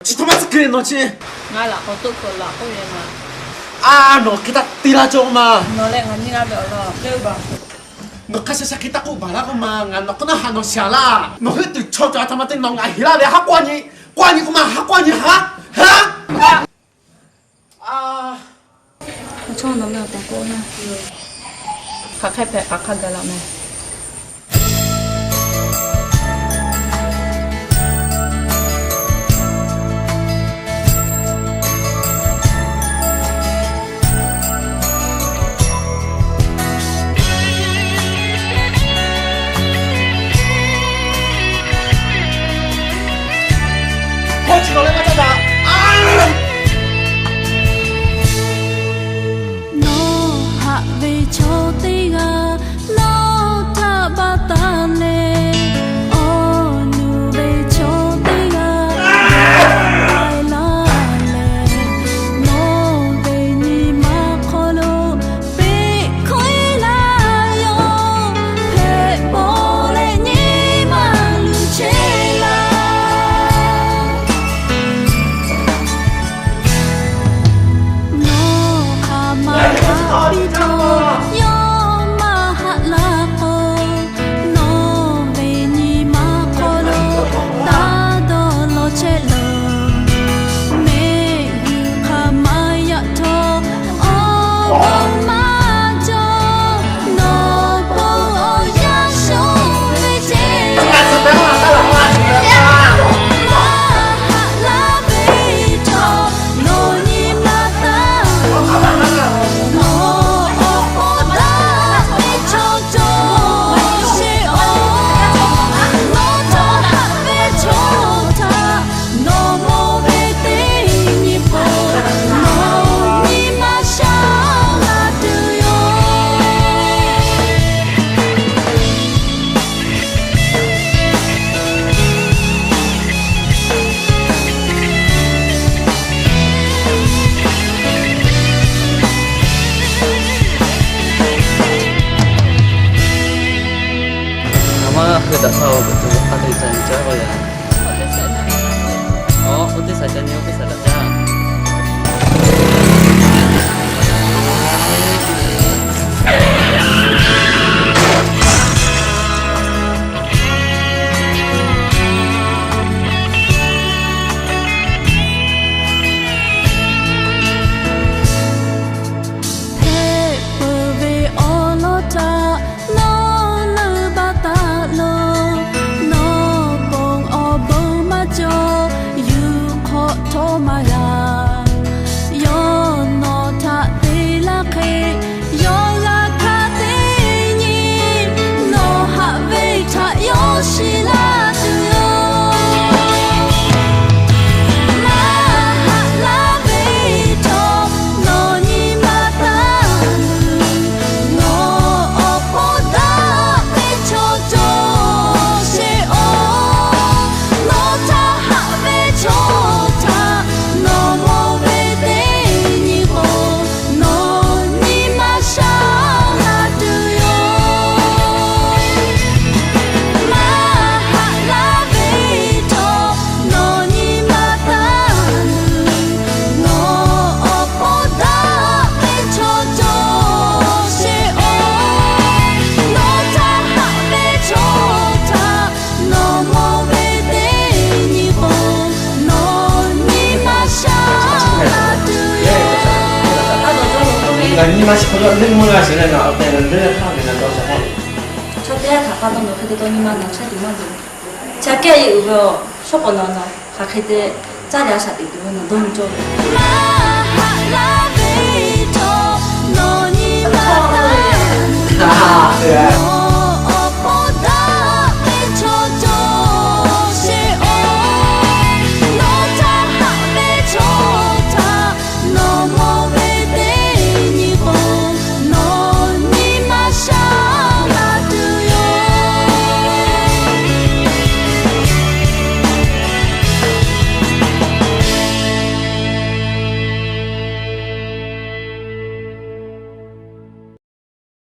Cito mas keren no ci. Nga là có tục của lọ không vậy mà. No kita tira cuma. Nó lại ngắn như nga được lọ. Lưu bảo. No kasi sa kita ko bala ko mga no kuna hano siala. No hitu choto atamatin no nga hila le hakwani. Kwani kuma hakwani ha? Ha? Cho nó mèo tẻ cô nha. Khắc hay phải khắc được lọ này. Coach nó lên mà ta. Nó hạ về cho tây ga nó ta ba ta nè ô nu về cho tây ga ai la lệ nó về ni ma kholo về khơi la yo hệ bộ lệ ni ma lu chê la Aku tak tahu betul apa itu cara ya. Oh, itu saja ni okey saja.你妈是不是你们那现在那在那那看的那多少号Cho tẻ khắc khắc nó khi tôi ni mà nó sẽ đi mà được. Chả cái gì vừa shop nó khắc khi tẻ giá giá sát đi nó đông cho.